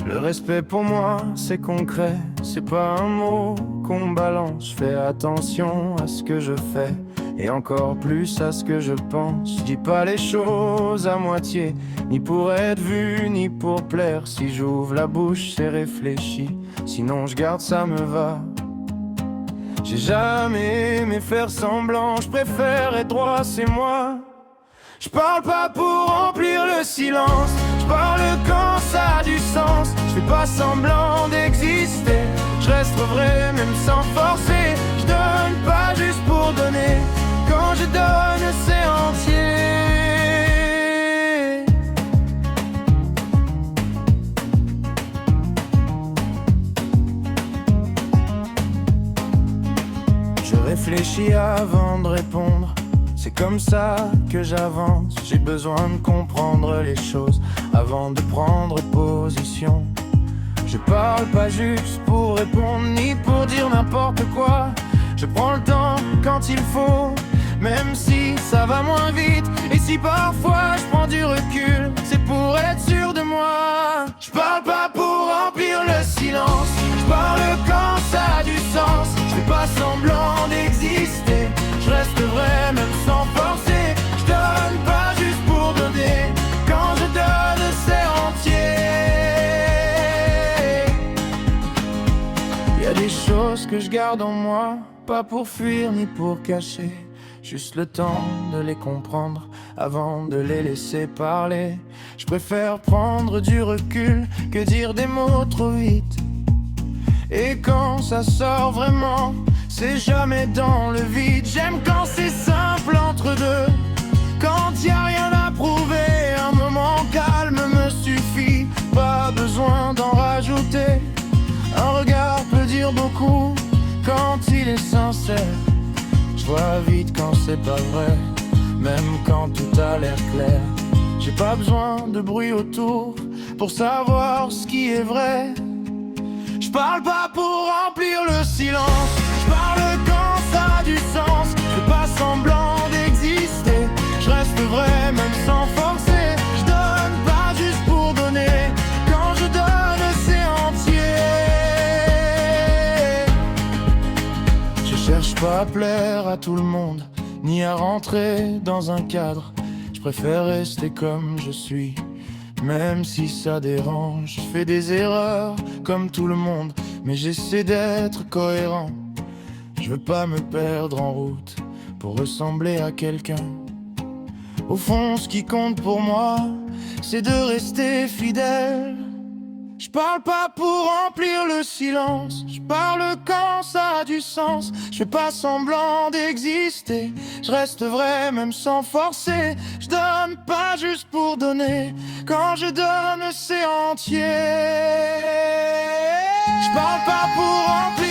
Le respect pour moi, c'est concret, c'est pas un mot qu'on balance. Je fais attention à ce que je fais, et encore plus à ce que je pense. Je dis pas les choses à moitié, ni pour être vu, ni pour plaire. Si j'ouvre la bouche, c'est réfléchi, sinon je garde, ça me va. J'ai jamais aimé faire semblant, je préfère être droit, c'est moi. Je parle pas pour remplir le silence, je parle quand ça a du sens. Je fais pas semblant d'exister, je reste vrai même sans forcer. Je donne pas juste pour donner, quand je donne c'est entier. Je réfléchis avant de répondre, c'est comme ça que j'avance. J'ai besoin de comprendre les choses avant de prendre position. Je parle pas juste pour répondre, ni pour dire n'importe quoi. Je prends le temps quand il faut, même si ça va moins vite. Et si parfois je prends du recul, c'est pour être sûr de moi. Je parle pas pour remplir le silence, je parle quand ça a du sens. Je fais pas semblant d'exister, je reste vrai même sans forcer. Je donne pas juste pour donner, quand je donne c'est entier. Y a des choses que je garde en moi, pas pour fuir ni pour cacher, juste le temps de les comprendre avant de les laisser parler. Je préfère prendre du recul que dire des mots trop vite. Et quand ça sort vraiment, c'est jamais dans le vide. J'aime quand c'est simple entre deux, quand y a rien à prouver. Un moment calme me suffit, pas besoin d'en rajouter. Un regard peut dire beaucoup quand il est sincère. Je vois vite quand c'est pas vrai, même quand tout a l'air clair. J'ai pas besoin de bruit autour pour savoir ce qui est vrai. Je parle pas pour remplir le silence, je parle quand ça a du sens. Je fais pas semblant d'exister, je reste vrai même sans forcer. Je donne pas juste pour donner, quand je donne c'est entier. Je cherche pas à plaire à tout le monde, ni à rentrer dans un cadre. Je préfère rester comme je suis, même si ça dérange. Je fais des erreurs comme tout le monde, mais j'essaie d'être cohérent. Je veux pas me perdre en route pour ressembler à quelqu'un. Au fond, ce qui compte pour moi, c'est de rester fidèle. Je parle pas pour remplir le silence, je parle quand ça a du sens. Je fais pas semblant d'exister, je reste vrai même sans forcer. Je donne pas juste pour donner, quand je donne c'est entier. Je parle pas pour remplir